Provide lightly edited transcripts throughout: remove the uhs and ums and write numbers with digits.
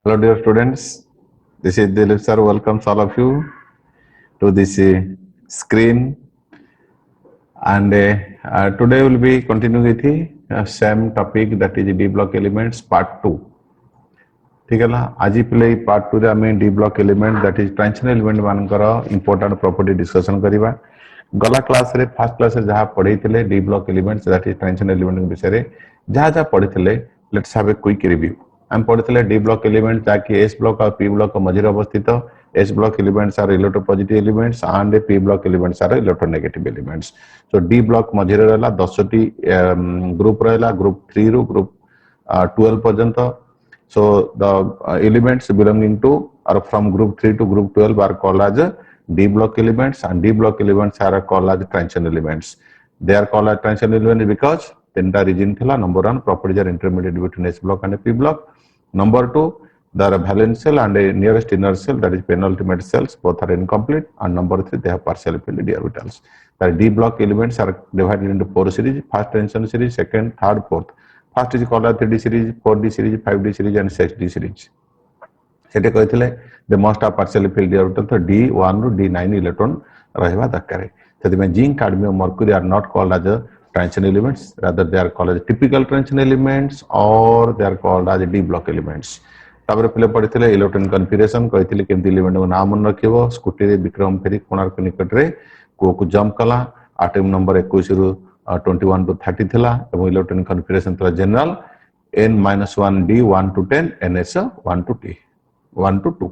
Hello, dear students. This is Dilip sir. Welcomes all of you to this screen. And today we'll be continuing with the same topic, that is D block elements part 2. ठीक है ना? आज पे part 2 रे हमें D block element that is transition element मानकर important property discussion करिबा। गला क्लास रे फर्स्ट क्लास रे जहां पढैथिले D block elements that is transition element विषय रे जहां पढैथिले let's have a quick review. हम पढैथिले डी ब्लॉक एलिमेंट ताकि एस ब्लॉक और पी ब्लॉक मझिर अवस्थित। S block elements are electropositive elements and P block elements are electronegative elements. So D block मझिर रहला 10टी ग्रुप रहला, ग्रुप 3 रू ग्रुप 12 पर्यंत। So the elements belonging to or from group 3 to group 12 are called as D block elements, and D block elements are called as transition elements. They are called as transition elements because tinta region thila. Number 1, properties are intermediate between S block and P block. Number 2, there are valence cell and a nearest inner cell, that is penultimate cells, both are incomplete. And number 3, they have partially filled d orbitals. The D block elements are divided into 4 series: first transition series, second, third, fourth. First is called as 3D series, 4D series, 5D series and 6D series. सेटे कहथिले they must have partially filled d orbital, तो D1 ରୁ D9 electron रहबा दरकार। सेति में zinc, cadmium, mercury are not called as transition elements, rather they are called as typical transition elements और they are called as D block elements. तापर पिले पढिथिले इलेक्ट्रॉन कन्फिगरेशन, कहथिले केमति एलिमेंट को नाम मन रखिबो। स्कूटी रे विक्रम फेरी कोणार्क निकट रे को जंप कला, एटम नंबर 21 ରୁ 21 to 30 थिला एवं इलेक्ट्रॉन कन्फिगरेशन थिला general n-1d 1 to 10 ns 1 to t 1 to 2।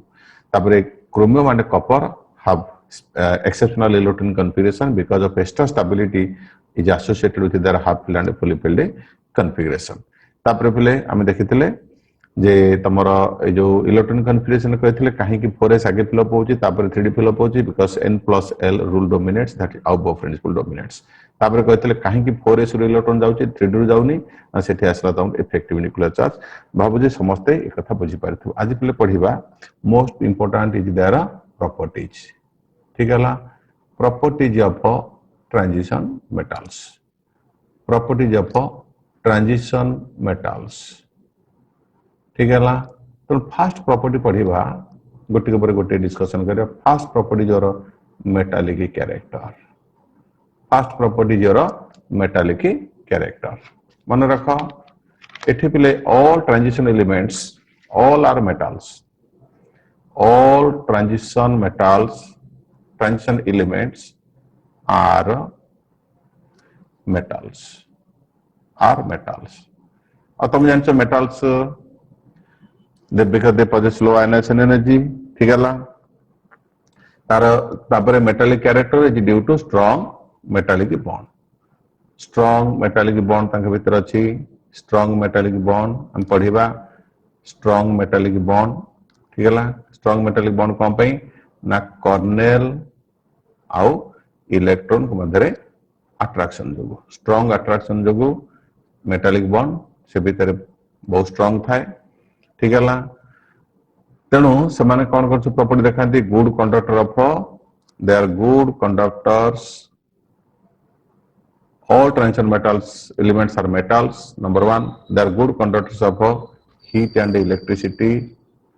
तापरे chromium and copper have exceptional electron configuration because of extra stability is associated with their half filled and fully filled configuration। तापरे पिले आमे देखिथिले जे तमरो ए जो electron configuration कहथिले काहे कि 4s आगे fill up होची, तापर 3d फिल अप होची because n plus l rule dominates, that is above principle dominates. तापर कहथिले काहे कि 4s रो इलेक्ट्रॉन जाउची 3d रो जाउनी, सेठी आसला त इफेक्टिव न्यूक्लियर चार्ज। भाबो जे समस्त ए कथा बुझी पारथु। आज पिले पढिबा most important is their properties. ठीक है ला? Properties of transition metals, properties of transition metals. ठीक है ला? तो फर्स्ट प्रॉपर्टी पढ़िबा, गोटे के ऊपर गोटे डिस्कशन करिया। फर्स्ट प्रॉपर्टी जोर मेटालिक कैरेक्टर, फर्स्ट प्रॉपर्टी जोर मेटालिक कैरेक्टर मन रख। एठी पिले all transition elements, all are metals, all transition metals, transition elements are metals, are metals. और तुम जानছো metals because they possess low ionization energy। ठीक है ला? तापर metallic character is due to strong metallic bond. Strong metallic bond तांके भीतर अछि। स्ट्रांग मेटालिक बॉन्ड हम पढ़िबा, स्ट्रांग मेटालिक बॉन्ड। ठीक है ला? स्ट्रांग मेटालिक बॉन्ड कोन पई ना कॉर्नेल आउ इलेक्ट्रॉन को मधरे अट्रैक्शन जोगु, स्ट्रांग अट्रैक्शन जोगु मेटालिक बॉन्ड से भीतर बहुत स्ट्रांग थाए। ठीक है ला? तेणु से माने कौन कौन से प्रॉपर्टी देखाती? Good conductor of, they are good conductors, all transition metals elements are metals। number 1, they are good conductors of heat and electricity,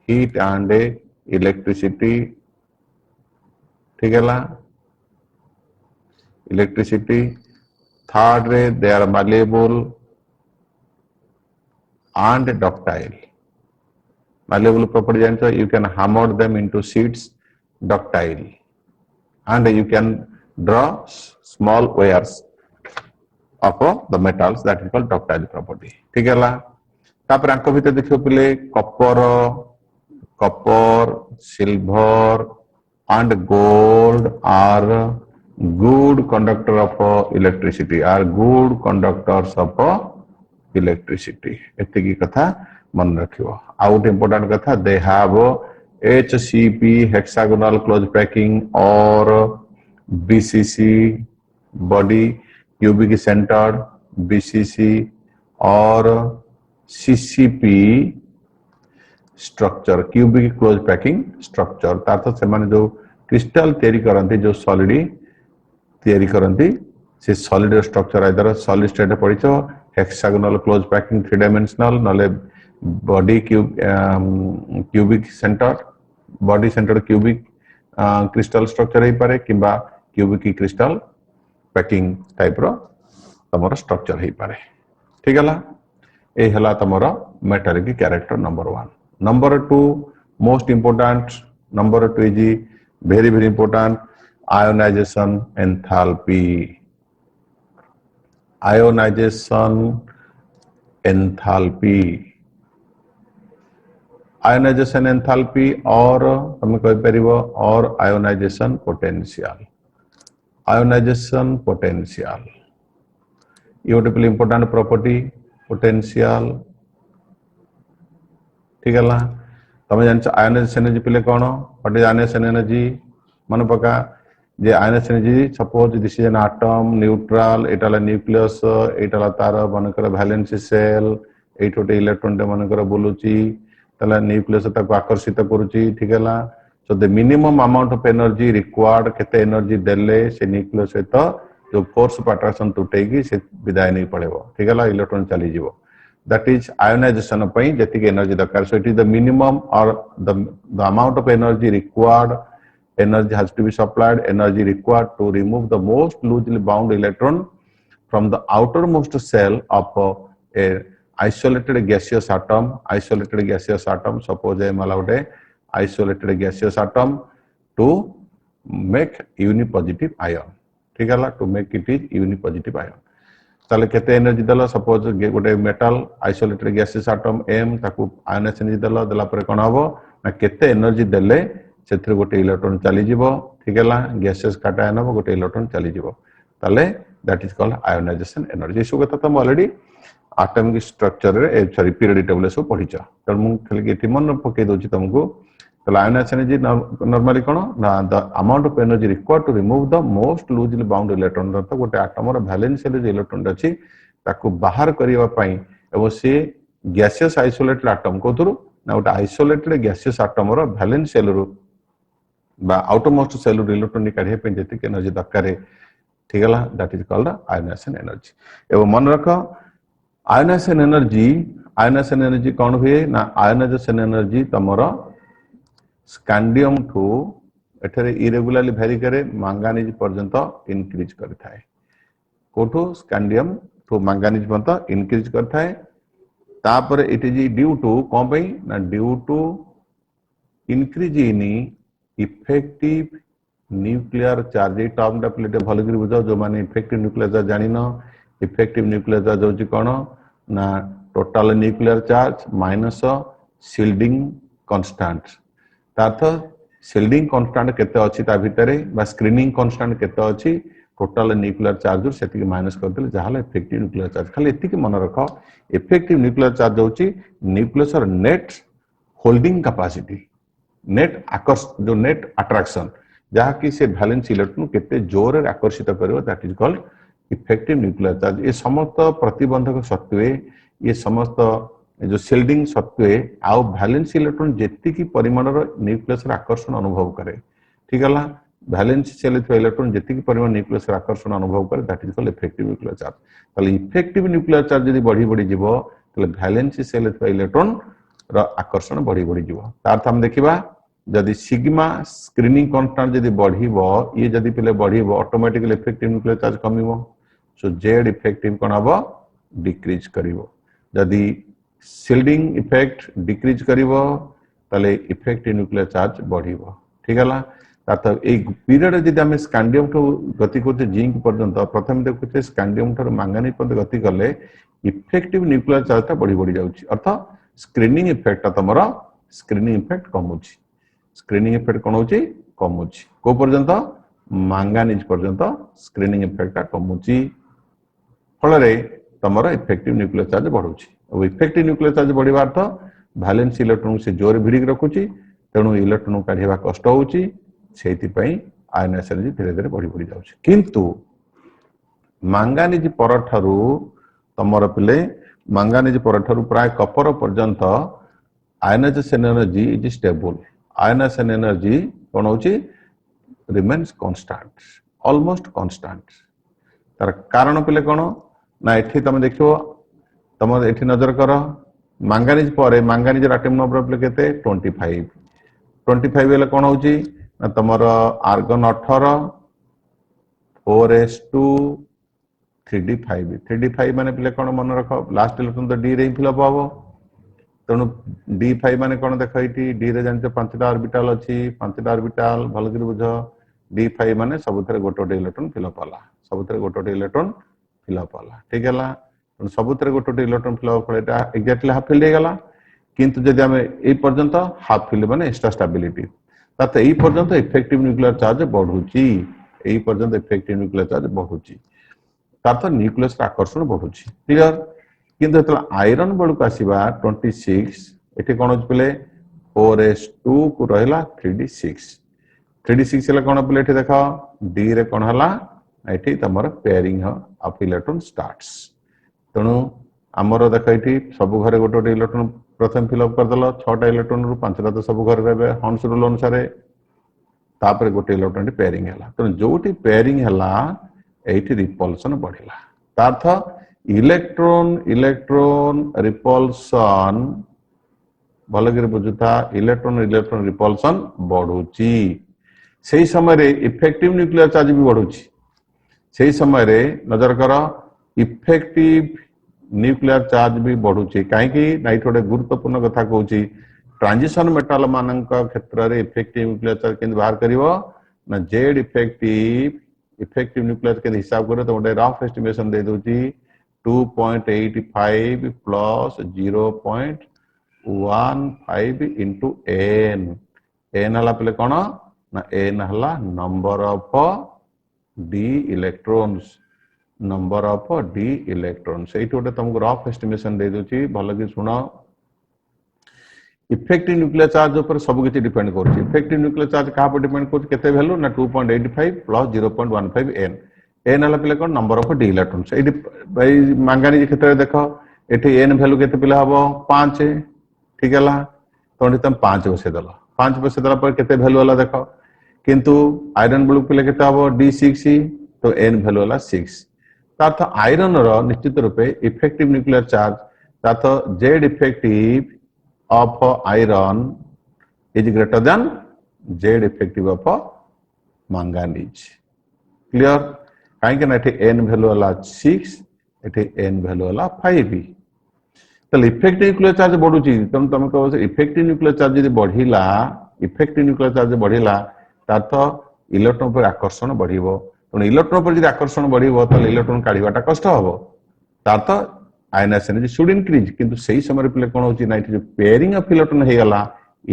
heat and electricity। ठीक है ला? electricity। third रे they are malleable and ductile। malleable property जानते, you can hammer them into sheets, ductile, and you can draw small wires of the metals, that is called ductile property। ठीक है ला? तापर आंको भीतर देखियो पिले copper, copper, silver and gold are good conductor of electricity, are good conductors of electricity। एतिकी कथा मन रखियो। आउट इंपोर्टेंट कथा, they have HCP hexagonal close packing or BCC body, cubic centered BCC और CCP structure, cubic close packing structure. तार तो से माने जो क्रिस्टल तैयारी करंती, जो सॉलिड तैयारी करंती, से solid structure either solid state पढ़िछ हेक्सागोनल क्लोज पैकिंग 3 डायमेंशनल नले body cubic centre body centre cubic crystal structure हो पारे किंबा क्यूबिक क्रिस्टल पैकिंग टाइप रो तमरो स्ट्रक्चर हो पारे ठीक है ए हला तमरो metallic character number 1 number 2 most important number 2 is very very important ionization enthalpy ionization enthalpy ionization enthalpy और हम कह परिबो और ionization potential ये गोटे important property potential ठीक है ना तमे जान ionization energy पिले कौन what is ionization energy मन पका जे ionization energy suppose this is an atom neutral एटाला न्यूक्लियस एटाला तार मनकर वैलेंस सेल एटोटे इलेक्ट्रॉन टे मनकर बोलुची तला न्यूक्लियस ताको आकर्षित करूची ठीक है ना so the minimum amount of energy required केते एनर्जी देले से न्यूक्लियस सहित जो फोर्स ऑफ अट्रैक्शन टूटेगी से विदाय नहीं पड़ेबो ठीक है ना इलेक्ट्रॉन चली जीवो that is ionization ପାଇଁ ଯେତିକି energy ଦରକାର so it is the minimum or the amount of energy required energy has to be supplied energy required to remove the most loosely bound electron from the outermost shell of a isolated gaseous atom suppose I malaude isolated gaseous atom to make unipositive ion ठीक है to make it is unipositive ion ताले केते energy दला suppose गोटे metal isolated gases atom एम ताकू ionise energy दला परे कोन हबो ना केते एनर्जी देले सेथरे गोटे इलेक्ट्रॉन चली जीवो ठीक हैला गैसेस काटायन हबो गोटे इलेक्ट्रॉन चली जीवो ताले that is called ionisation energy so कथा त ऑलरेडी एटॉमिक स्ट्रक्चर रे सॉरी पीरियोडिक टेबल सो पढिचा त मु खाली के मन पके दोची तुमको ताले आयोनाइजेशन एनर्जी नॉर्मली कोन ना the amount of energy required to remove the most loosely bound electron तो गोटे एटम रो वैलेंस सेल जो इलेक्ट्रॉन अछि ताकू बाहर करिवा पई एवं से गैसियस आइसोलेटेड एटम को थ्रू ना गोटे आइसोलेटेड गैसियस एटम रो वैलेंस सेल रो बा आउटरमोस्ट सेल रो इलेक्ट्रॉन काढे पे जति एनर्जी दरकार है ठीक है that is called ionisation energy एवं मन रख आयोनाइजेशन एनर्जी कौन हुए ना आयोनाइजेशन एनर्जी तमरो स्कैंडियम ठू एठरे इरेगुलरली वेरी करे मैंगानीज पर्यंत इंक्रीज करथाय कोठो स्कैंडियम ठू मैंगानीज पर्यंत इंक्रीज करथाय तापर इट इज ड्यू टू कोन पई ना due to increase in effective nuclear charge term टा प्लेट भल कर बुझो जो माने इफेक्टिव न्यूक्लियर चार्ज जानि न इफेक्टिव न्यूक्लियर चार्ज होची कोन ना total nuclear charge minus shielding constant तार्थ शील्डिंग कांस्टेंट केते अछि ता भितरे बा स्क्रीनिंग कांस्टेंट केते अछि टोटल न्यूक्लियर चार्ज सेति माइनस कर देले जहाले इफेक्टिव न्यूक्लियर चार्ज खाली एति मन रख इफेक्टिव न्यूक्लियर चार्ज होची nucleus net holding capacity net आकर्षण जो नेट अट्रैक्शन जहा कि से वैलेंस इलेक्ट्रॉन केते जोर रे आकर्षित करिवो that is called effective nuclear charge ये समस्त प्रतिबंधक सत्वे ये समस्त जो शील्डिंग सत्वे आउ वैलेंस इलेक्ट्रॉन जेति की परिमाण रो न्यूक्लियस रे आकर्षण अनुभव करे ठीक है वैलेंस सेल थो इलेक्ट्रॉन जेति की परिमाण न्यूक्लियस रे आकर्षण अनुभव करे that is called effective nuclear charge ताले इफेक्टिव न्यूक्लियर चार्ज यदि बढ़ी जीवो ताले वैलेंस सेल थो इलेक्ट्रॉन रो आकर्षण बढ़ी जीवो तार हम देखिबा जदि सिग्मा स्क्रीनिंग कांस्टेंट जदि बढ़िबो ये जदि पले बढ़िबो ऑटोमेटिकली इफेक्टिव न्यूक्लियर चार्ज कमिबो सो जेड इफेक्टिव कोन हबो डिक्रीज करिवो जदि शील्डिंग इफेक्ट डिक्रीज करिवो ताले इफेक्टिव न्यूक्लियर चार्ज बढ़िबो ठीक हैला तात एक पीरियड जदि हम स्कैंडियम ठो गति करते जिंक पर्यंत प्रथम देखुते स्कैंडियम ठो मैंगानीज पर्यंत गति करले इफेक्टिव न्यूक्लियर चार्ज ता बढ़ी जाउची अर्थात स्क्रीनिंग इफेक्ट तमरा स्क्रीनिंग इफेक्ट कमुची स्क्रीनिंग इफेक्ट कोन होची कमुची को पर्यंत मैंगानीज पर्यंत स्क्रीनिंग इफेक्ट कमुची फलरे तमरा इफेक्टिव न्यूक्लियर चार्ज बढ़ुची अब इफेक्टिव न्यूक्लियर चार्ज बढ़िबा अर्थ वैलेंस इलेक्ट्रॉन से जोर भिड़ी रखुची तेणु इलेक्ट्रॉन काढिबा कष्ट होची सेति पई आयनाइजेशन एनर्जी धीरे धीरे बढ़ी जाउची किंतु मैंगानीज परठारु तमर पिले मैंगानीज परठारु प्राय कपर पर्यंत ionization energy is stable ionization energy कोन होची रिमेन्स कांस्टेंट ऑलमोस्ट कांस्टेंट तार कारण पिले कौन ना एठी तुम देखियो तुम एठी नजर कर मांगानीज पर मांगानीज एटम नंबर पिले केते 25 25 हेले कौन होची ना तुमर आर्गन 18 4s2 3d5 3d5 माने पिले कौन मन रख लास्ट इलेक्ट्रॉन तो d रे फिलअप हबो तेणु d5 माने कौन देख ये d रे जानते 5टा ऑर्बिटल अच्छी 5टा ऑर्बिटल भल कर बुझ d5 माने सबुथरे गोटे गोटे इलेक्ट्रॉन फिलअप होला सबुथरे गोटे गोटे इलेक्ट्रॉन फिलअप होला ठीक है तेणु सबुथरे गोटे गोटे इलेक्ट्रॉन फिलअप होला एटा एक्जेक्टली हाफ फिल्ड हेगला किंतु जदि आमे ए पर्यंत हाफ फिल्ड माने एक्स्ट्रा स्टेबिलिटी ताते ए पर्यंत इफेक्टिव न्यूक्लियर चार्ज बढ़ुची ए पर्यंत इफेक्टिव न्यूक्लियर चार्ज बढ़ुची तार तो न्यूक्लियस आकर्षण बढ़ुची क्लियर किंतु जो आयरन बेलू आसवा 26 एटी कौन हो पे 4s2 को रहा 3d6 3d6 कौन पे देख डी रे कौन है ये तुम पेयरिंग ऑफ इलेक्ट्रॉन स्टार्ट्स तेणु आमर देख ये सब घरे गोटे गोटे इलेक्ट्रॉन प्रथम फिलअप करदेल 6टा इलेक्ट्रॉन रू 5टा तो सब घर रे हॉर्न्स रूल अनुसार तापर गोटे इलेक्ट्रॉन पेयरिंग है तेणु जो पेयरिंग है ये रिपल्सन बढ़ला तार्थ इलेक्ट्रॉन इलेक्ट्रॉन रिपल्सन भलकर बुझुता इलेक्ट्रॉन इलेक्ट्रॉन रिपल्सन बढ़ुची से समय इफेक्टिव न्यूक्लियर चार्ज भी बढ़ुची से समय नजर कर इफेक्टिव न्यूक्लियर चार्ज भी बढ़ुची कहीं ना ये गोटे गुरुत्वपूर्ण कथा कहूँ ट्रांजिशन मेटाल मान क्षेत्र में इफेक्टिव न्यूक्लियर चार्ज के बाहर कर ना जेड इफेक्टिव न्यूक्लियर के हिसाब कर तो गोटे रफ एस्टिमेशन दे दूची 2.85 प्लस 0.15 इंटू एन एन हला पे कौन ना एन हला नंबर ऑफ डी इलेक्ट्रॉन्स ये गोटे तुमको रफ एस्टिमेशन दे दूची भल कि शुण इफेक्टिव न्यूक्लियर चार्ज ऊपर सब किसी डिपेंड कर इफेक्टिव न्यूक्लियर चार्ज क्या डिपेंड कर वैल्यू ना 2.85 प्लस 0.15 एन एन हला पे कौन नंबर ऑफ डी इलेक्ट्रॉन्स ये भाई मांगानीज क्षेत्र में देख ये एन वैल्यू केते पिला हबो 5 ठीक है तो तुम 5 बसैदेल 5 बसैदेला पर केते वैल्यू वाला देख किंतु आयरन बेलू पिले केते हबो d6 तो एन वैल्यू वाला 6 तार्थ आयरन रो निश्चित रूपे इफेक्टिव न्यूक्लियर चार्ज तार्थ Z effective of iron is greater than Z effective of manganese clear कहीं एन वैल्यू वाला 6 ये एन वैल्यू वाला 5 तो इफेक्टिव न्यूक्लियर चार्ज बढ़ुची तुम तुम कह इफेक्टिव न्यूक्लियर चार्ज यदि बढ़िला इफेक्टिव न्यूक्लियर चार्ज बढ़िला तार तो इलेक्ट्रॉन पर आकर्षण बढ़िबो तेणु इलेक्ट्रॉन पर आकर्षण बढ़िबो तो इलेक्ट्रॉन काढ़ाटा कष्ट हम तार तो आयनाइजेशन एनर्जी शुड इंक्रीज किंतु सही समय पे कौन होची ना जो पेयरिंग ऑफ इलेक्ट्रॉन हो गला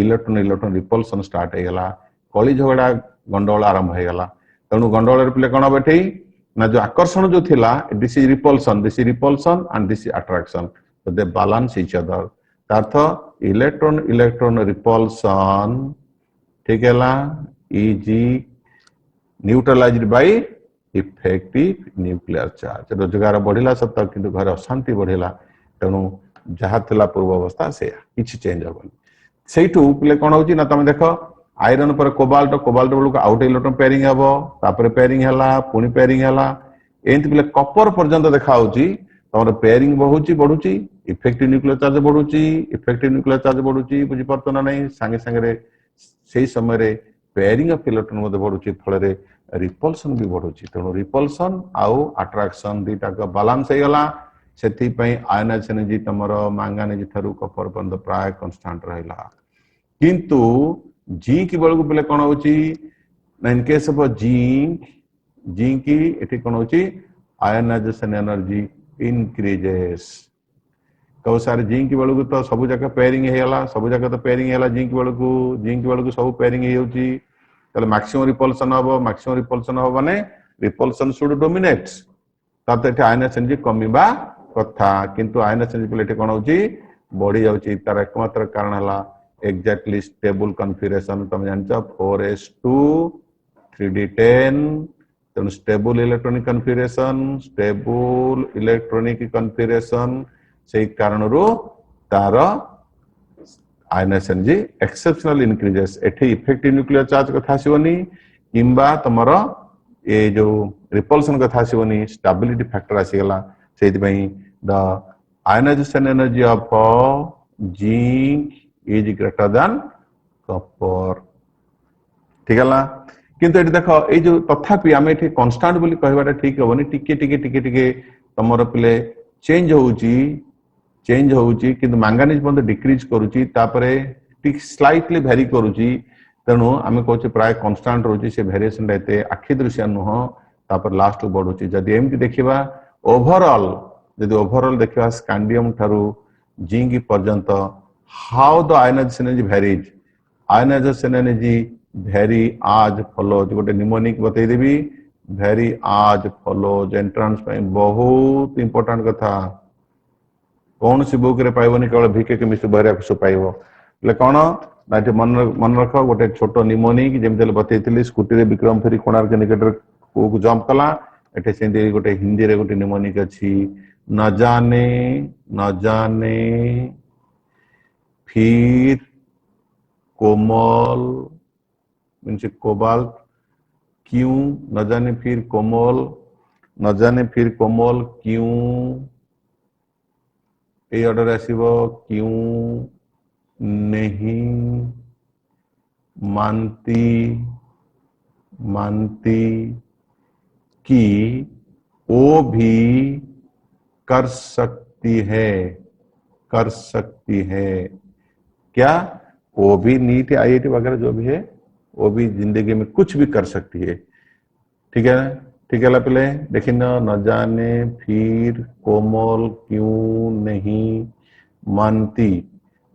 इलेक्ट्रॉन इलेक्ट्रॉन रिपल्सन स्टार्ट हो गला कली झगड़ा गंडगोल आरंभ हो गला तेणु गंडगोल पे कौन हम एठी ना जो आकर्षण जो थिला this is repulsion and this is attraction so they balance each other तार्थ इलेक्ट्रॉन इलेक्ट्रॉन रिपल्सन ठीक है is neutralized by effective nuclear charge रोजगार बढ़िला सत्ता किंतु घर अशांति बढ़िला तेणु जहाँ थिला पूर्व अवस्था से किछि चेंज हबनी सेठू पिले कोन होची ना तुम देख आयरन पर कोबाल्ट बेलू आउट इलेक्ट्रॉन पेयरिंग हबो तापर पेयरिंग हला पुनी पेयरिंग हला एंत पिले कपर पर्यंत देखा होची तमर पेयरिंग बढ़ुची इफेक्टिव न्यूक्लियर चार्ज बढ़ुची इफेक्टिव न्यूक्लियर चार्ज बढ़ुची बुझी पारतो ना नहीं सांगे सांगे से समय पेयरिंग ऑफ इलेक्ट्रॉन मध्य बढ़ुची फल रिपल्सन भी बढ़ुची तेणु रिपल्सन आउ अट्रैक्शन दुईटा बालांस हो गला से आयनाइजेशन एनर्जी तुम मांगानीज ठारू कपर पर्यंत प्राय कन्स्टांट रहा किंतु जिंक बेलू पे कौन होची इन केस ऑफ जिंक ये कौन होची आयनाइजेशन एनर्जी इंक्रीजेस कौ सारे जिंक बेलू तो सब जगह पेयरिंग होगा सब जगह तो पेयरिंग है जिंक बेलू सब पेयरिंग हो मैक्सिमम रिपल्सन हम माने रिपल्सन शुड डोमिनेट तब तो आयनाइजेशन एनर्जी कमिबा कथा किंतु आयनाइजेशन एनर्जी पे कौन होची बढ़ी जाउची तार एकमात्र कारण है एक्जाक्टली स्टेबल कन्फिगरेशन तुम जान 4s2 3d10 तेणु स्टेबल इलेक्ट्रॉनिक कन्फिगरेशन से कारण तार आयनाइजेशन एनर्जी एक्सेप्शनल इंक्रीजेस एठी इफेक्टिव न्यूक्लियर चार्ज कथा आसोनी किंबा तुमर ये जो रिपल्सन कथा आसबनी स्टेबिलिटी फैक्टर आसीगला से the ionization energy of zinc is greater than copper ठीक है किंतु ये देख ये जो तथापि आम ये कन्स्टाट बोली कहवाटा ठीक हेनी टिके तुम पे चेंज होउची किंतु मैंगानीज बंद डिक्रीज करूची तापरे टिक स्लाइटली वेरी करूची तेणु आम कहूँ प्राय कन्स्टाट रोचे से वेरिएशन एते आखि दृश्य नुह तापर लास्ट को बढ़ुची जदि एमती देखा ओवरऑल जदि ओवरऑल देखा स्कैंडियम ठारू जिंक पर्यंत how the ionization energy varies ionisation energy vary as follows गोटे निमोनिक बतईदेवी वेरी आज फॉलोज एंट्रांस बहुत इंपोर्टेंट कथा कौन सी बुक रे पाइबनी केवल भिके केमिस्ट्री बहरिया सब पाइब कौन ना मन रख गोटे छोट निमोनिक जमी बतई स्कूटी रे विक्रम फेरी कोणार्क निकटर को जंप कला एटे से गोटे हिंदी रे गोटे निमोनिक अच्छी न जाने फिर कोमल मीन्स कोबाल्ट क्यों न जाने फिर कोमल क्यों ये ऑर्डर आसीबो क्यों नहीं मानती कि वो भी कर सकती है क्या वो भी नीट आईआईटी वगैरह जो भी है वो भी जिंदगी में कुछ भी कर सकती है ठीक है पहले देखिए न जाने फिर कोमल क्यों नहीं मानती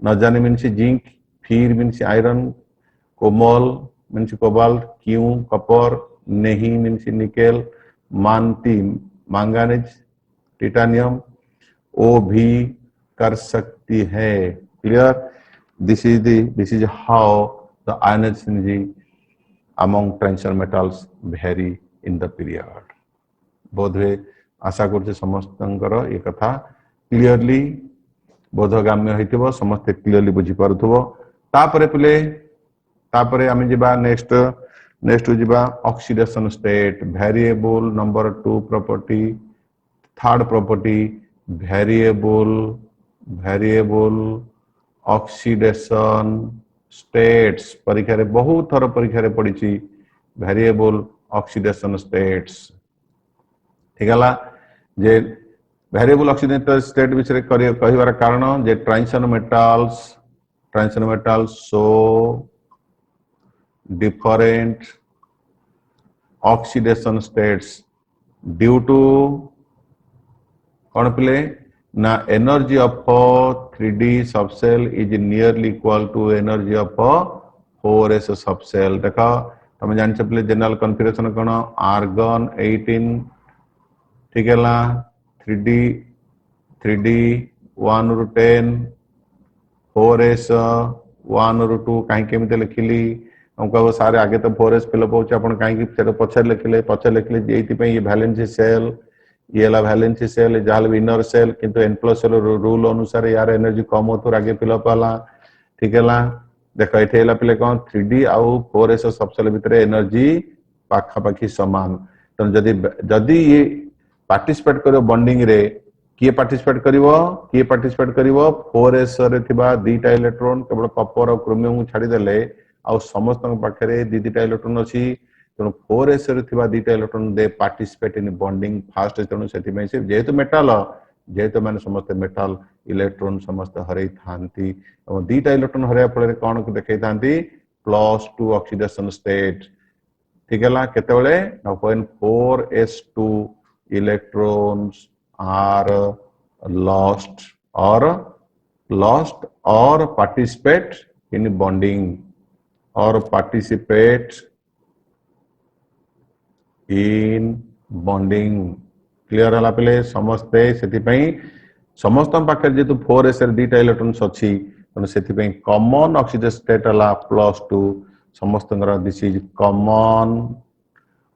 न जाने मीन्स जिंक फिर मीन्स आयरन कोमल मीन्स कोबाल्ट क्यों कपर नहीं मीन्स निकेल मानती मैंगानीज टाइटेनियम वो भी कर सकती है clear this is how the ionization energy among transition metals vary in the period बोधे आशा करते समस्त ये कथा क्लीयरली बोधगाम्य होइतिबो समस्त क्लीयरली बुझी पारुथबो तापरे तापरे आमे जिबा नेक्स्ट जिबा oxidation state variable number 2 property third property variable oxidation states परीक्षा रे बहुत थर परीक्षा रे पड़ी वेरिएबल ऑक्सीडेशन स्टेट्स ठीक है जे वेरिएबल ऑक्सीडेशन स्टेट विषय कहबार कारण जे transition metals show different oxidation states due to कौन पिले ना energy of 3D subshell is nearly equal to energy of 4s subshell देखो तुम जान पे जनरल कन्फिगरेशन कौन आर्गन 18 ठीक है 3D 1 ରୁ 10 4s 1 ରୁ 2 कहीं लिखिली हमको सारे आगे तो 4s फिलअप हो कहीं पछर लिखिले ये वैलेंसी सेल ये वैलेंसी सेल जहाँ भी इनर सेल किंतु N+ रूल अनुसार यार एनर्जी कम हो तो आगे फिलअप है ठीक है देख ये पे कौन 3D आउ 4s सबसेल भितर एनर्जी पाखापाखी सामान तेनाली जदि ये पार्टिसिपेट करो बॉन्डिंग रे किए पार्टिसिपेट करिवो 4s रे थिबा दीटा इलेक्ट्रॉन केवल कपर और क्रोमियम छाड़ीदेले आ समस्त पाखे दीटा इलेक्ट्रॉन अच्छी तेणु 4s रे थिबा दीटा electron they participate in bonding fast तेणु से जेहेतु मेटाल जेहेतु मैंने समस्त मेटाल इलेक्ट्रॉन समस्त हरई थांती दीटा इलेक्ट्रॉन हरया फल कौन देखई थांती +2 ऑक्सीडेशन स्टेट ठीक है केतेबेले when 4s2 electrons are lost or participate in bonding or participate in bonding clear है पे समस्ते समस्त पाखे जेतु 4s दीटा इलेक्ट्रॉन्स अच्छी तेणु कॉमन ऑक्सीडेशन स्टेट है +2 समस्त दिस इज कॉमन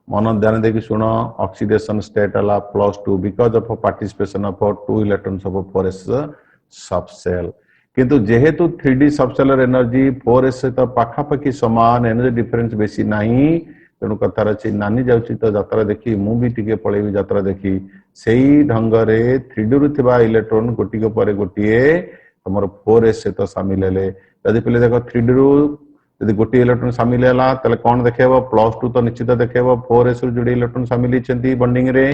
मन ध्यान देखिए शुण ऑक्सीडेशन स्टेट है +2 because of participation of 2 electrons of 4s subshell किंतु जेहेतु 3D सबसेलर एनर्जी 4s सहित पाखापाखि समान एनर्जी डिफरेंस बेसी नहीं तेणु कथार अच्छी नानी जाऊँगी तो यात्रा देखी मु भी टिके पलैबी यात्रा देखी से ही ढंगरे 3D रु थिबा इलेक्ट्रोन गोटी पर गोटे तुम 4s सहित सामिल हेले जदि पे देख 3D रु यदि गोटे इलेक्ट्रोन सामिल है ताले कौन देखेब +2 तो निश्चित देखेब 4s रु जोड़े इलेक्ट्रोन सामिल होती बॉन्डिंग रे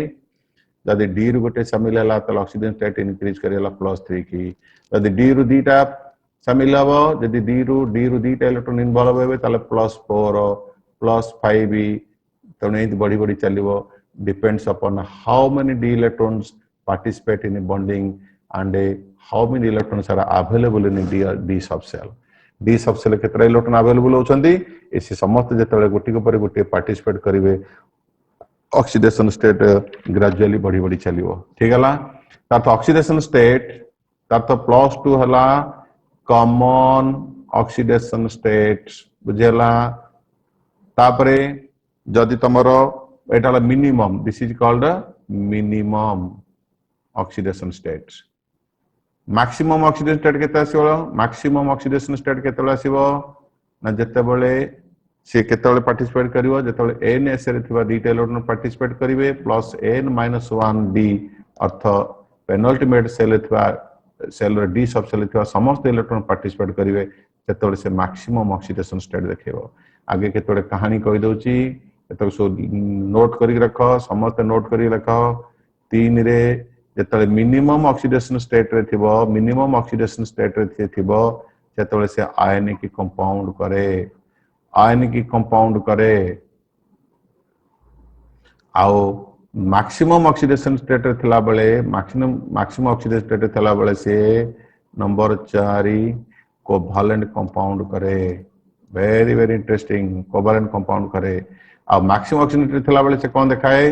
जदि डी रु गोटे सामिल है ताले ऑक्सीजन स्टेट इंक्रीज करेला +3 की जदि डी रु दीटा सामिल हम जदि डी रु दीटा इलेक्ट्रोन इनवॉल्व हेबे ताले +4 +5 तेणु ये बढ़ी बढ़ी चलो depends upon how many d electrons participate in bonding and how many electrons are available in d subshell केतरा इलेक्ट्रॉन अवेलेबल होचंदी एसी समस्त जेतले गोटी पर गोटे पार्टिसिपेट करेंगे ऑक्सीडेशन स्टेट ग्रेजुअली बढ़ी बढ़ी चलो ठीक है तार ऑक्सीडेशन स्टेट तार +2 हला कॉमन ऑक्सीडेशन स्टेट बुझेला तापरे जदि तुमर एटा minimum this is called minimum oxidation state maximum oxidation state केते आसीबो मैक्सिमम ऑक्सीडेशन स्टेट केते आसीबो ना जते बेले से केते पार्टिसिपेट करिवो जते बेले NS रे थिबा दीटा इलेक्ट्रॉन पार्टिसिपेट करिवे प्लस n-1d अर्थ पेनल्टीमेट सेल थिबा सेल रे डी सब सेल थिबा समस्त इलेक्ट्रॉन पार्टिसिपेट करिवे जते बेले से मैक्सिमम ऑक्सीडेशन स्टेट देखैबो आगे केते कहानी कहि दउची नोट करी रख समस्त नोट करी रख 3 रे जतले मिनिमम ऑक्सीडेशन स्टेट रे थिबो मिनिमम ऑक्सीडेशन स्टेट रे थिबो जतले से आयनिक कंपाउंड करे आओ मैक्सिमम ऑक्सीडेशन स्टेट रे थिला बेले मैक्सिमम ऑक्सीडेशन स्टेट रे थिला बेले से नंबर 4 कोवैलेंट कंपाउंड करे very very interesting covalent compound करे आ मैक्सिमम ऑक्सीडेशन थिला बेले से कौन देखाए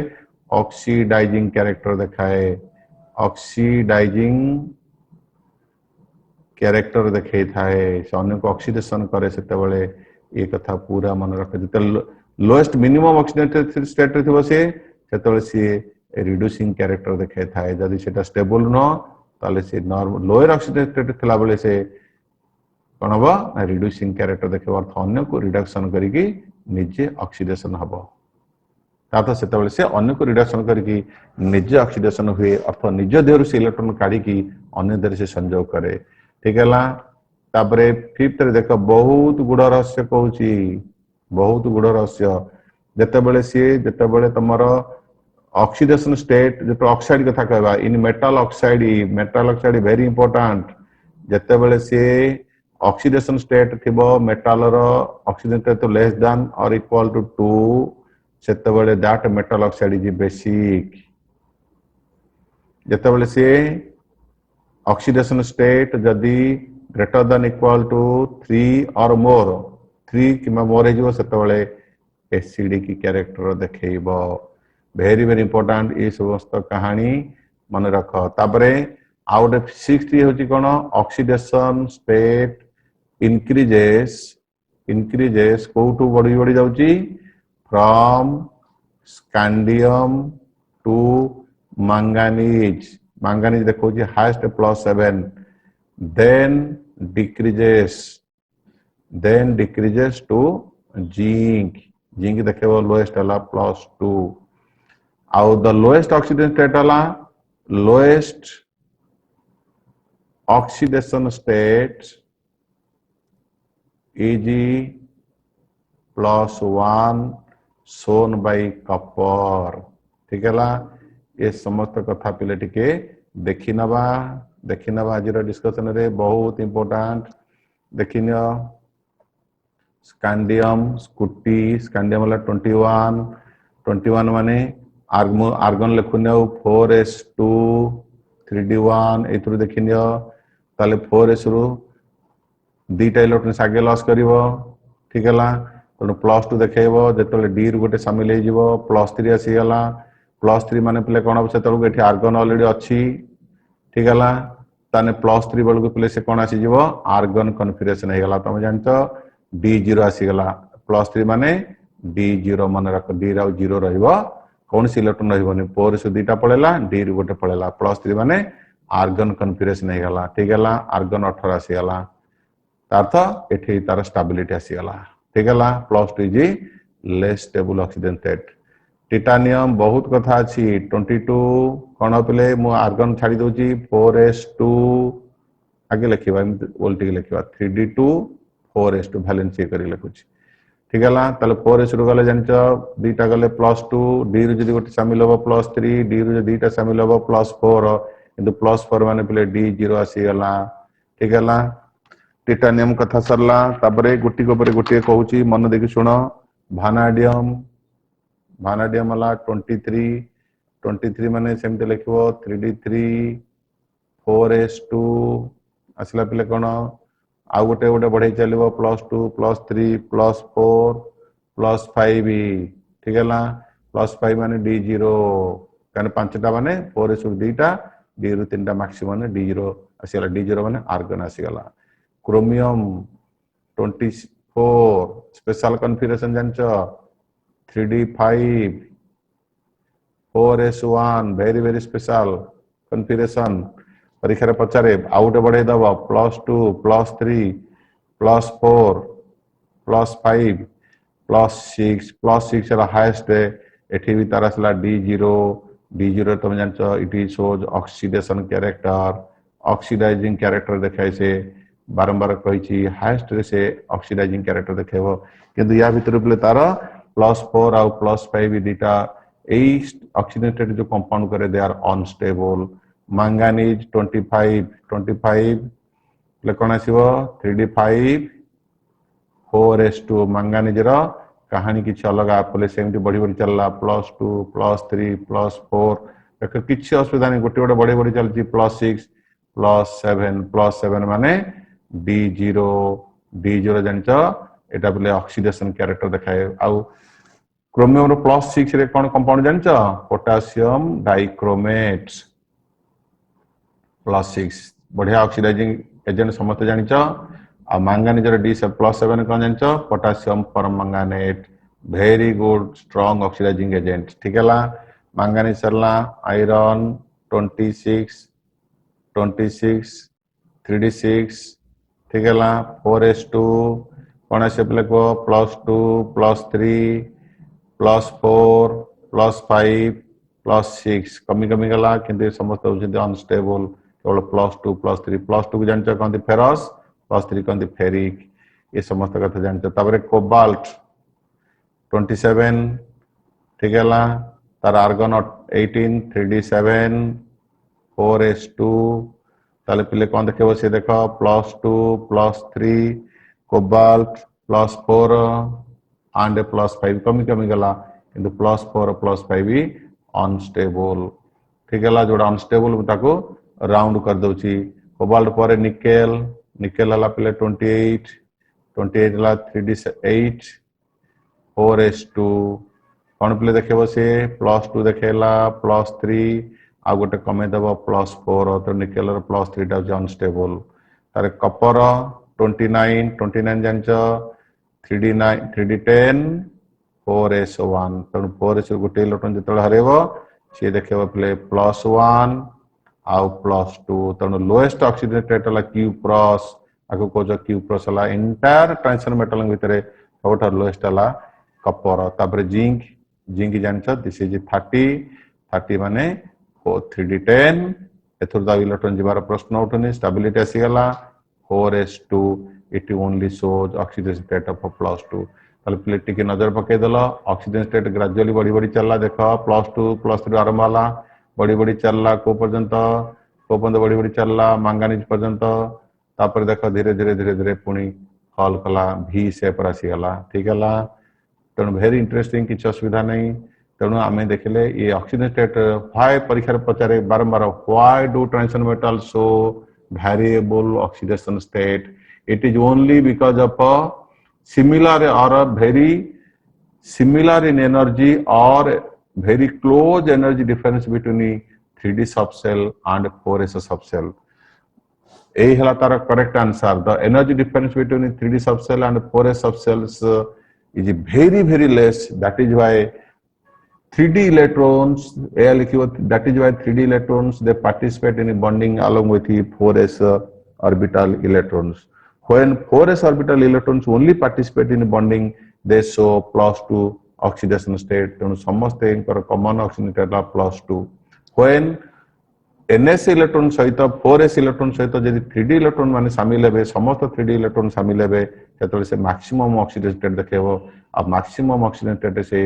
ऑक्सीडाइजिंग कैरेक्टर देखाए ऑक्सीडाइजिंग कैरेक्टर देखे थाए से अन्य को ऑक्सीडेशन करे सेते बेले ये कथा पूरा मन रख जते लोएस्ट मिनिमम ऑक्सीडेशन स्टेट रे थिबो से सेते बेले से रिड्यूसिंग कैरेक्टर देखे थाए जदि सेटा स्टेबल न ताले से नॉर्मल लोअर ऑक्सीडेशन स्टेट थिला बेले से कौन हम रिड्यूसिंग कैरेक्टर देखे अर्थ अन्य को रिडक्शन करिकी निजे ऑक्सीडेशन हबो तातो सेते बेले से अन्य को रिडक्शन करिकी निजे ऑक्सीडेशन हुए अर्थ निज देहरु से इलेक्ट्रॉन काढी की अन्य देह से संयोग करे ठीक हैला तापरे 5th रे देख बहुत गुड़ रहस्य कहूची बहुत गुड़ रहस्य जते बेले तमरो ऑक्सीडेशन स्टेट जो ऑक्साइड कथा कहबा इन मेटल ऑक्साइड वेरी इंपोर्टेंट जते बेले से ऑक्सीडेशन स्टेट थिबो मेटल रो ऑक्सीजन स्टेट तो लेस देन और इक्वल टू 2 सेते बेले that metal oxide is basic जते बेले से ऑक्सीडेशन स्टेट जदी ग्रेटर देन इक्वल टू 3 और मोर 3 किमा मोर हे जो सेते बेले एसिडिक कैरेक्टर देखैबो वेरी वेरी इंपोर्टेंट ये समस्त कहानी मन रख तापरे आउट 60 होची कोन ऑक्सीडेशन स्टेट इंक्रीजेस कोठू बढ़ी बढ़ी जाउची फ्रॉम स्कैंडियम टू manganese देखो जी highest +7 then decreases to zinc देखो लोएस्ट हला +2 आउ द लोएस्ट ऑक्सीडेशन स्टेट हला lowest oxidation state Eg +1 shown by copper ठीक है ये समस्त कथा पिले टिके देखि नबा आज डिस्कशन रे बहुत इंपोर्टेंट देखिन स्कैंडियम स्कैंडियम वाला 21 माने आर्गन लिखुन 4s2 3d1 एथुर देखिन ताले 4s रु दीटा इलेक्ट्रॉन आगे लॉस करिवो ठीक है तो +2 देखैबो जेतले डी रु गोटे शामिल हे जिवो +3 आसी गला +3 माने पिले कोन अब सेतलु एठी आर्गन ऑलरेडी अछि ठीक है ताने +3 बेल को पिले से कोन आसी जिवो आर्गन कन्फिगरेशन हे गला तुम जानतो D0 आसी गला +3 माने D0 मन रख D राउ 0 रहइबो कौन सी इलेक्ट्रॉन रहइबोनी 4 से दीटा पळेला D रु गोटे पळेला +3 माने आर्गन कन्फिगरेशन हे गला ठीक है आर्गन 18 आसी गला अर्थ एठी तार स्टेबिलिटी आसी गला ठीक है +2 is less stable oxygen state titanium बहुत कथा अछि 22 कोन पले मु आर्गन छाडी दोची 4s2 आगे लिखिबा ओल्टी लिखिबा 3d2 4s2 वैलेंस चेक करी लिखुची ठीक है ताले 4s रु गले जानच दीटा गले +2 d रु जदी गोटे शामिल हो +3 d रु जदी दीटा शामिल हो +4 किंतु +4 माने पले d0 आसी गला ठीक है टाइटानियम कथा सरला तापरे गुटी को परे गुटी कहूची मन देखि सुनो भानाडियम भानाडियम वाला 23 माने सेमते लिखिबो 3d3 4s2 असला पले कोन आउ गोटे गोटे बढ़े चलिबो +2 +3 +4 +5 ठीक है +5 माने d0 काने पांचटा माने 4s दीटा d रु तीनटा मैक्सिमम d0 आसीगला d0 माने आर्गन आसीगला क्रोमियम 24 स्पेशल कॉन्फ़िगरेशन जानच 3d5 4s1 very very special configuration परीक्षा पचारे आउटे बढ़े दब +2 +3 +4 +5 +6 हाईएस्ट एठी भी तार आसला d0 तुम जानच it is shows oxidation character oxidizing character देखाय से बारंबार कही हाईएस्ट रे से ऑक्सीडाइजिंग कैरेक्टर देखेबो किंतु या भीतर पले तार +4 आउ +5 दीटा एई ऑक्सीडेटेड जो कंपाउंड करे दे आर अनस्टेबल manganese 25 कौन आसीबो 3d5 4s2 manganese रो कहानी किछ अलग आपले सेमती बढ़ी बढ़ी चलला +2 +3 +4 एक किछ असुविधा नहीं गोटे गोटे बढ़ी बढ़ी चलची +7 माने d0 जानच एटा पले ऑक्सीडेशन कैरेक्टर देखाए आउ क्रोमियम रो +6 रे कोन कंपाउंड जानच पोटेशियम डाइक्रोमेट +6 बढ़िया ऑक्सीडाइजिंग एजेंट समस्त जानिच आ मैंगानीज +7 कौन जानिच potassium permanganate very good strong oxidizing agent ठीक है मैंगानीज सरला आयरन 26 3d6 ठीक है 4s2 कौन आसे पले को +2 +3 +4 +5 +6 कमी कमी गला किंतु समस्त होचंती अनस्टेबल केवल +2 +3 जानच कहते फेरस +3 कहते फेरिक ये समस्त कथा जानच तापरे कोबाल्ट 27 ठीक है तार आर्गन 18 3d7 4s2 ताले पिले कौन देखेबो से देखो +2 +3 कोबाल्ट +4 एंड +5 कमी कमी गला किंतु +4 +5 अनस्टेबल ठीक है जोड़ा अनस्टेबल ताको राउंड कर दउची कोबाल्ट पर निकेल वाला पहले 28 ला 3d8 4s2 कौन पहले देखेबो से +2 देखेला +3 आ गोटे कमे देबो +4 तो निकेल रो +3 टा अनस्टेबल तारे कपर 29 जानच 3d10 4s1 तो 4s गोटे इलेक्ट्रॉन जतले हरेबो से देखेबो पहले +1 आउ +2 तेणु लोएस्ट ऑक्सीजन स्टेट है Q+ आको कोज Q+ हला एंटायर ट्रांजिशन मेटल भितर सबटा लोएस्ट हला कपर तापर जिंक जानछ दिस इज 30 माने 3d10 एथुर दा इलेक्ट्रॉन जिबार प्रश्न उठनी स्टेबिलिटी आसी गला 4s2 it only shows oxygen state of +2 ताले प्लेट टिके नजर पके देला ऑक्सीजन स्टेट ग्रेजुअली बढ़ी बढ़ी चलला देखो +2 +3 आरंभ होला बढ़ी बढ़ी चलला को पर्यंत बढ़ी बढ़ी चलला मैंगानीज पर्यंत तापर देखो धीरे धीरे पुणी फॉल कला V शेप आसी गला ठीक है तेणु वेरी इंटरेस्टिंग किछ असुविधा नहीं तेणु आम देखले ये ऑक्सीजन स्टेट व्हाई परीक्षा पचारे बारंबार why do transition metal show variable oxidation state it is only because of similar or a very similar in energy or very close energy difference between 3D subcell and 4S subcell. A है तार correct answer. The energy difference between 3D subcell and 4S subcells is very less. That is why 3D electrons, that is why 3D electrons they participate in bonding along with the 4S orbital electrons. When 4s orbital electrons only participate in bonding, they show +2 oxidation state तेणु समस्ते common oxygen state +2 when NS electron सहित 4s electron सहित जदि 3d electron माने शामिल हेबे समस्त 3d electron शामिल हेबे सेतले से मैक्सिमम ऑक्सीडेशन स्टेट देखेबो आ मैक्सिमम ऑक्सीजन स्टेट से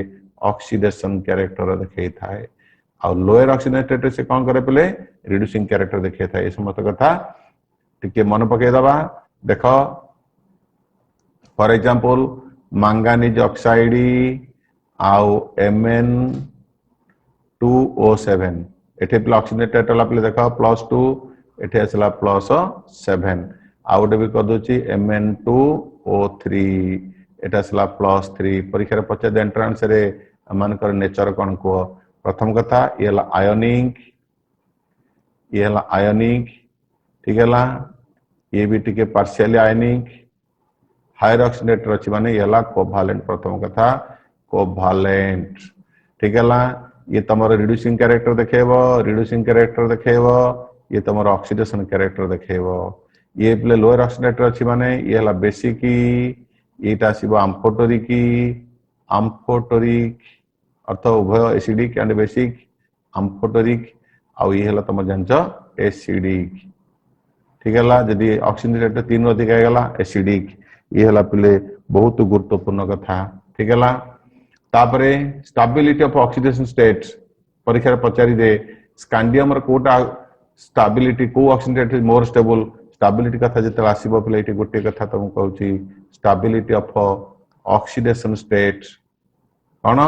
ऑक्सीडेशन कैरेक्टर देखै थाए आ लोअर ऑक्सीजन स्टेट से कोन करे पले रिड्यूसिंग कैरेक्टर देखै थाए समस्त कथा टिके मन पके दबा देखो फॉर एग्जांपल मैंगनीज ऑक्साइड आउ Mn2O7 एठे प्ले ऑक्सीजन स्टेट वाला प्ले देखो +2 एठे असला +7 आउ गोटे भी कर दोची Mn2O3 एटा असला +3 परीक्षा रे पचे एंट्रेंस रे मन कर नेचर कोन को प्रथम कथा ये आयोनिक ठीक है ये भी टिके पार्शियली आयोनिक हायर ऑक्सीडेटर अछि माने येला कोवैलेंट प्रथम कथा कोवैलेंट ठीक है ये तमरो रिड्यूसिंग कैरेक्टर देखेबो ये तमरो ऑक्सीडेशन कैरेक्टर देखेबो ये प्ले लोअर ऑक्सीडेटर अछि माने ये हला बेसिक एटा आसीबो आम्फोटोरिक अर्थ उभय एसिडिक एंड बेसिक आम्फोटोरिक आउ ये हला तम जानच एसिडिक ठीक है जदि ऑक्सीजन रेट 3 अधिक आगला एसिडिक ये हला प्ले बहुत गुरुत्वपूर्ण कथा ठीक है तापरे स्टेबिलिटी ऑफ ऑक्सीडेशन स्टेट परीक्षा पचारि दे स्कैंडियम र कोटा स्टेबिलिटी को oxygen state is more stable stability कथा जते आसीबो प्ले एटी गोटे कथा तुम कहूची स्टेबिलिटी ऑफ ऑक्सीडेशन स्टेट कोन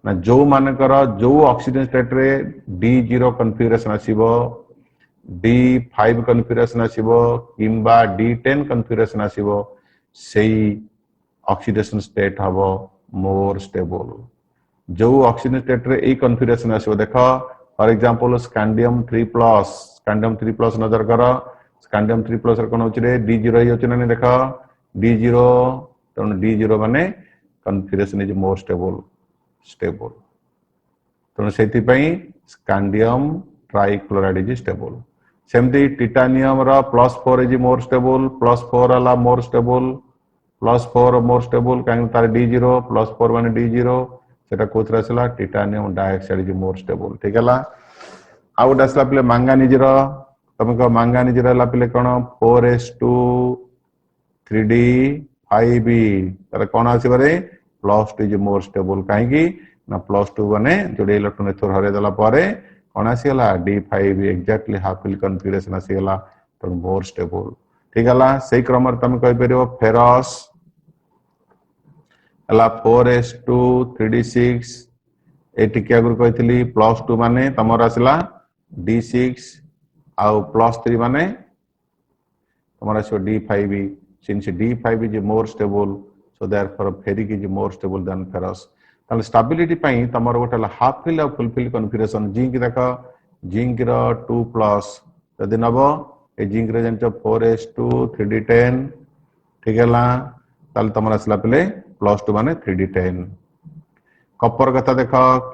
ना जो मानकर जो ऑक्सीजन स्टेट रे D0 कन्फिगरेशन आसीबो D5 कन्फिगरेशन आसीबो किंबा D10 कन्फिगरेशन आसीबो सेही ऑक्सीडेशन स्टेट हबो मोर स्टेबल जो ऑक्सीजन स्टेट रे ए कन्फिगरेशन आसीबो देखो फॉर एग्जांपल स्कैंडियम 3+ नजर करो स्कैंडियम 3+ रे कोन होची रे D0 ही होची ना देखो D0 तन D0 माने कन्फिगरेशन इज मोर स्टेबल तेणु से स्कैंडियम ट्राइक्लोराइड इज स्टेबल सेमती टाइटानियम रा +4 इज मोर स्टेबल +4 वाला मोर स्टेबल +4 मोर स्टेबल कहीं तार D0 +4 माने D0 सेटा कोथरा असला titanium dioxide is more stable ठीक है आ गोटे असला पले मैंगनीज रा तमे को मैंगनीज रा पले कोन 4s2 3d 5e तार कोन आसी बारे +2 इज मोर स्टेबल कहीं की ना +2 बने जोड़े इलेक्ट्रॉन एथर हरे दला पारे कोन आसी गला D5 exactly half fill configuration आसी गला तो मोर स्टेबल ठीक है सही क्रम रे तमे कहि परियो फेरस हला 4s2 3d6 ए टिके अगर कहितली +2 माने तमर आसला D6 आउ +3 माने तमर आसो D5 since D5 is more stable so therefore ferric is more stable than ferrous ताले स्टेबिलिटी पई तमर गोटे हाफ फिल और फुल फिल कन्फिगरेशन जिंक देखो जिंक रो 2+ यदि नबो ए जिंक रे जंचो 4s2 3d10 ठीक है ताले तमर असला पले +2 माने 3d10 कॉपर कथा देखो Q+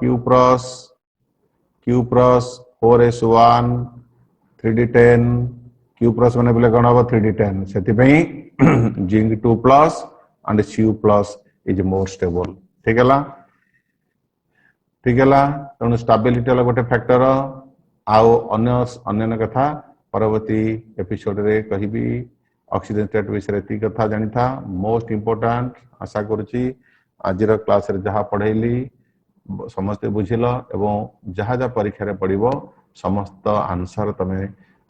4s1 3d10 Q+ माने पले कोन हो 3d10 सेति पई zinc 2+ and Cu+ is more stable ठीक है तेणु स्टेबिलिटी वाला गोटे फैक्टर आउ अन्य कथा परवर्ती एपिसोड रे कहिबी ऑक्सीजन स्टेट विषय रे कथा जानि था मोस्ट इंपोर्टेंट आशा करूची आजिर क्लास रे जहा पढ़ैली समस्त बुझिल एवं जहा जहा परीक्षा रे पड़िबो समस्त आंसर तमे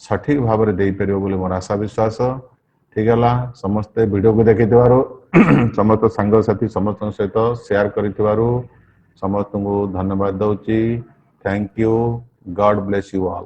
सठिक भाव रे देई परिबो बोले मोर आशा विश्वास ठीक है समस्त वीडियो को देखि दिवारो समस्त संग साथी समस्त सहित शेयर करिथिवारो समस्त को धन्यवाद दउची thank you God bless you all.